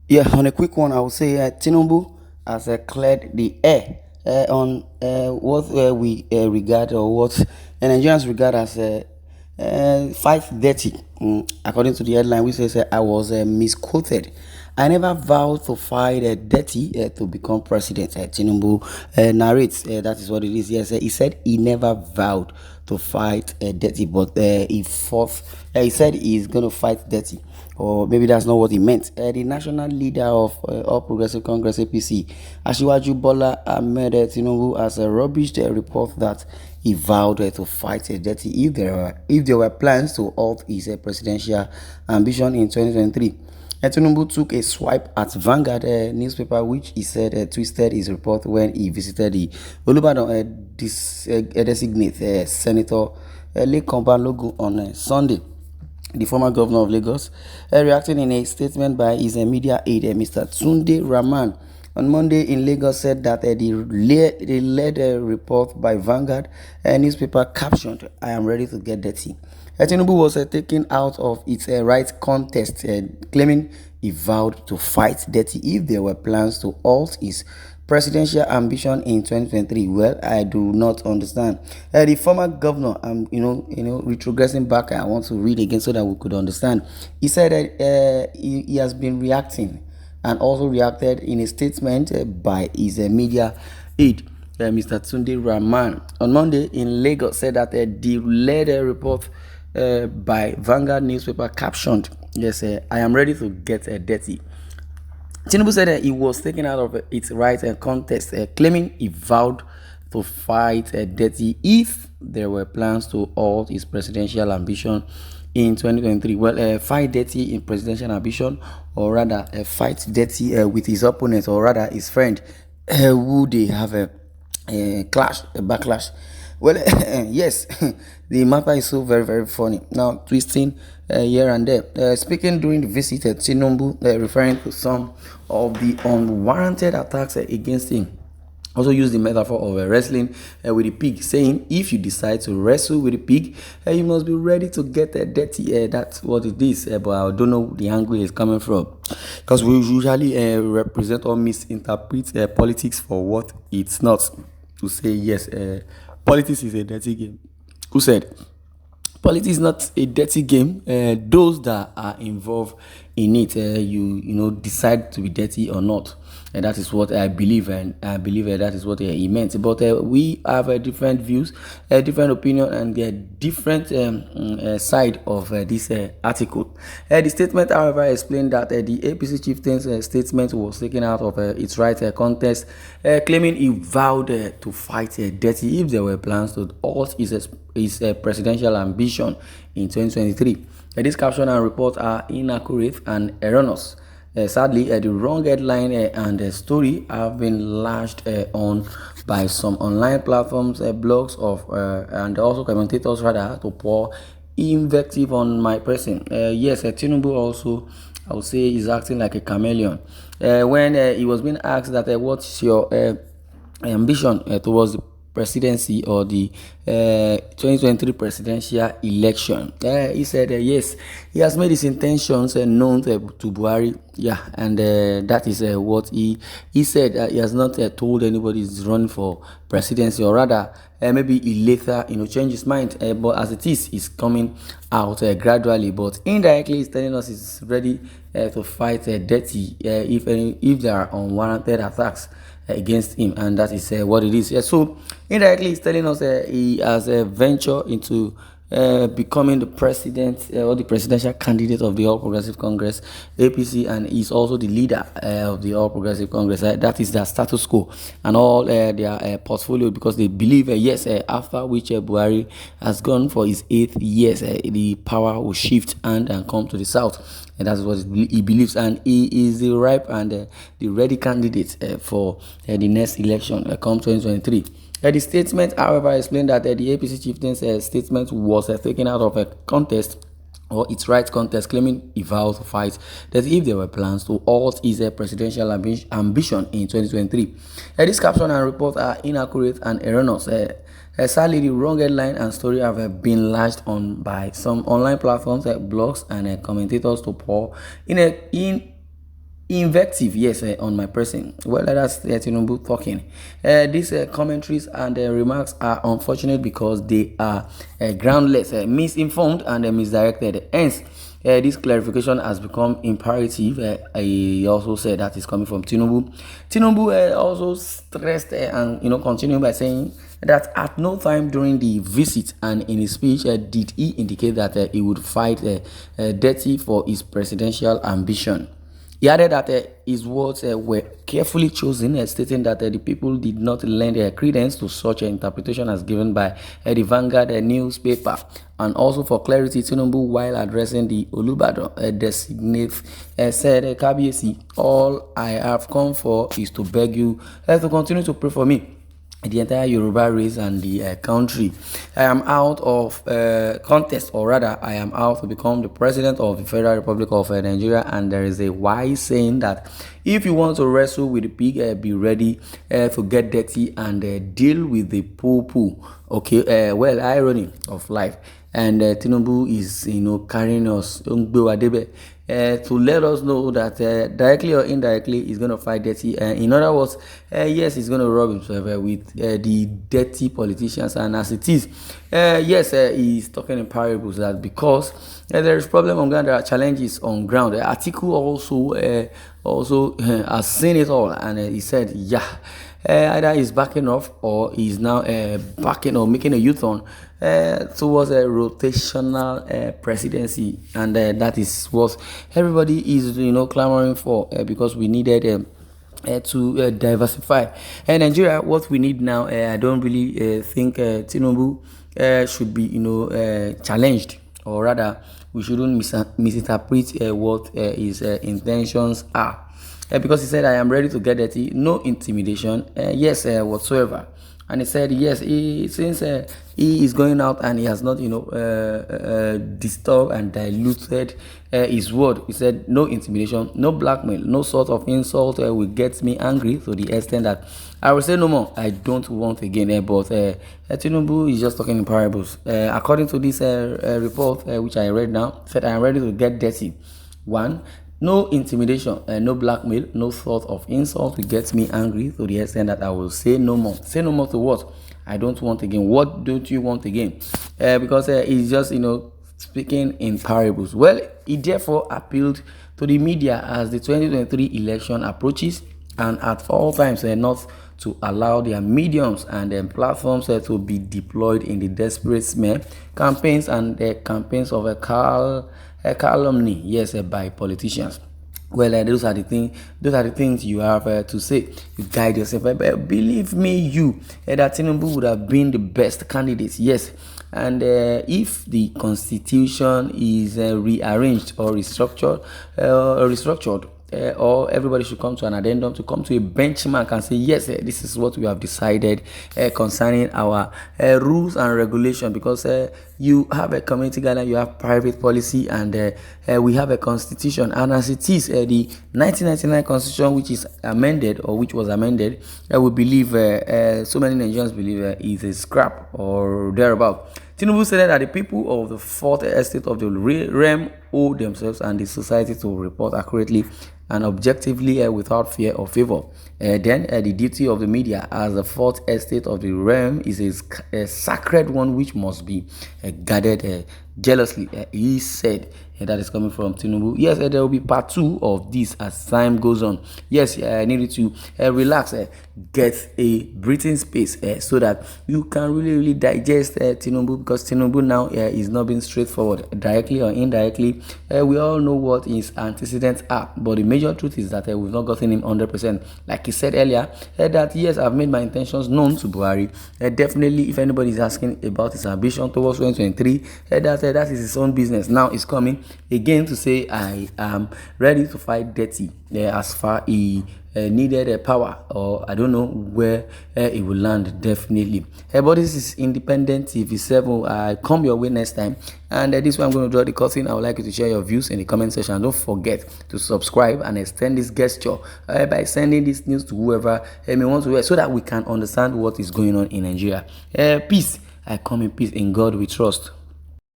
Yeah, on a quick one, I would say Tinubu has cleared the air on what we regard or what Nigerians regard as fight dirty. According to the headline, which says I was misquoted. I never vowed to fight dirty to become president. Tinubu narrates that is what it is. Yes, he said he never vowed to fight dirty, but he fought. He said he's going to fight dirty, or maybe that's not what he meant. The national leader of All Progressive Congress (APC), Asiwaju Bola Ahmed Tinubu, has rubbished a report that he vowed to fight dirty if there were plans to halt his presidential ambition in 2023. Tinubu took a swipe at Vanguard newspaper, which he said twisted his report when he visited the Olubadan designate Senator Lekan Balogun on Sunday. The former governor of Lagos, reacting in a statement by his media aide, Mr. Tunde Rahman, on Monday in Lagos, said that the led report by Vanguard newspaper captioned, "I am ready to get dirty." Tinubu was taken out of its right contest, claiming he vowed to fight dirty if there were plans to halt his presidential ambition in 2023. Well, I do not understand. The former governor, retrogressing back, I want to read again so that we could understand. He said that he has been reacting and also reacted in a statement by his media aide, Mr. Tunde Rahman, on Monday in Lagos, said that the led report by Vanguard newspaper captioned, yes, I am ready to get dirty. Tinubu said that he was taken out of its right contest, claiming he vowed to fight dirty if there were plans to halt his presidential ambition in 2023. Well, fight dirty in presidential ambition, or rather, fight dirty with his opponent, or rather, his friend, who they have a clash, a backlash. Well, yes, the matter is so very, very funny. Now, twisting here and there. Speaking during the visit, Tinubu, referring to some of the unwarranted attacks against him, also used the metaphor of wrestling with a pig, saying, if you decide to wrestle with a pig, you must be ready to get dirty. That's what it is. But I don't know the angle it's coming from, because we usually represent or misinterpret politics for what it's not. To say, yes, politics is a dirty game. Who said? Politics is not a dirty game. Those that are involved in it, you decide to be dirty or not, and that is what I believe, and I believe that is what he meant. But we have different views, different opinion, and different side of this article. The statement, however, explained that the APC chieftain's statement was taken out of its right contest, claiming he vowed to fight dirty if there were plans to halt his presidential ambition in 2023. This caption and report are inaccurate and erroneous. Sadly, the wrong headline and the story have been lashed on by some online platforms, blogs of and also commentators rather, to pour invective on my person. Yes, Tinubu also, I would say, is acting like a chameleon. When he was being asked that what's your ambition towards the presidency or the 2023 presidential election, he said yes, he has made his intentions known to Buhari. Yeah, and that is what he said. He has not told anybody he's running for presidency, or rather, maybe he later changed his mind. But as it is, he's coming out gradually, but indirectly he's telling us he's ready to fight dirty if there are unwarranted attacks against him, and that is what it is. Yeah, so indirectly he's telling us he has ventured into becoming the president or the presidential candidate of the All Progressive Congress (APC), and he's also the leader of the All Progressive Congress. That is their status quo and all their portfolio, because they believe yes, after which Buhari has gone for his 8th years, the power will shift and come to the south. And that's what he believes, and he is the ripe and the ready candidate for the next election come 2023. The statement, however, explained that the APC chieftain's statement was taken out of a contest or its right contest, claiming he vowed to fight that if there were plans to halt his presidential ambition in 2023. This caption and report are inaccurate and erroneous. Sadly, the wrong headline and story have been lashed on by some online platforms, blogs, and commentators to pour in invective, yes, on my person. Well, that's Tinubu talking. These commentaries and remarks are unfortunate because they are groundless, misinformed, and misdirected. Hence, this clarification has become imperative. I also said that is coming from Tinubu. Tinubu also stressed and continued by saying that at no time during the visit and in his speech did he indicate that he would fight Dìírtý for his presidential ambition. He added that his words were carefully chosen, stating that the people did not lend credence to such an interpretation as given by the Vanguard newspaper. And also for clarity, Tinubu, while addressing the Olubadan designate, said, Kabiyesi, all I have come for is to beg you to continue to pray for me, the entire Yoruba race and the country. I am out of contest, or rather, I am out to become the president of the Federal Republic of Nigeria. And there is a wise saying that if you want to wrestle with the pig, be ready to get dirty and deal with the poo-poo. Okay, well, irony of life. And Tinubu is, carrying us to let us know that directly or indirectly he's going to fight Dìírtý. In other words, yes, he's going to rub himself with the dirty politicians. And as it is, yes, he's talking in parables that because there is problem on ground, there are challenges on ground. Atiku also has seen it all, and he said, yeah. Either he's backing off or he's now backing or making a U-turn towards a rotational presidency, and that is what everybody is clamoring for because we needed to diversify. And Nigeria, what we need now, I don't really think Tinubu should be challenged, or rather we shouldn't misinterpret what his intentions are. Because he said, I am ready to get dirty, no intimidation, yes, whatsoever. And he said, yes, since he is going out and he has not, disturbed and diluted his word. He said, no intimidation, no blackmail, no sort of insult will get me angry to the extent that I will say no more. I don't want again. But Tinubu is just talking in parables. According to this report, which I read now, said, I am ready to get dirty. One, no intimidation, no blackmail, no thought of insult will get me angry to the extent that I will say no more. Say no more to what? I don't want again. What don't you want again? Because he's just, speaking in parables. Well, he therefore appealed to the media as the 2023 election approaches, and at all times not to allow their mediums and platforms to be deployed in the desperate smear campaigns and campaigns of calumny, yes, by politicians. Well, those are the things you have to say. You guide yourself. Believe me, that Tinubu would have been the best candidate, yes. And if the constitution is rearranged or restructured, or everybody should come to an addendum, to come to a benchmark and say, yes, this is what we have decided concerning our rules and regulation, because you have a community guideline, you have private policy, and we have a constitution. And as it is, the 1999 constitution, which is amended, or which was amended, we believe, so many Nigerians believe, is a scrap or thereabout. Tinubu said that the people of the fourth estate of the realm owe themselves and the society to report accurately and objectively without fear or favor. Then the duty of the media as the fourth estate of the realm is a sacred one which must be guarded jealously. He said, that is coming from Tinubu. Yes, there will be part 2 of this as time goes on. Yes, I needed to relax, get a breathing space so that you can really digest Tinubu, because Tinubu now is not being straightforward, directly or indirectly. We all know what his antecedents are, but the major truth is that we've not gotten him 100%. Like he said earlier, that yes, I've made my intentions known to Buhari. Definitely, if anybody is asking about his ambition towards 2023, that is his own business. Now it's coming again to say, I am ready to fight Dìírtý as far he needed power, or I don't know where it will land, definitely. But this is Independent TV 7. I come your way next time, and this one I'm going to draw the curtain. I would like you to share your views in the comment section. Don't forget to subscribe and extend this gesture by sending this news to whoever may want to hear, so that we can understand what is going on in Nigeria. Peace. I come in peace. In God we trust.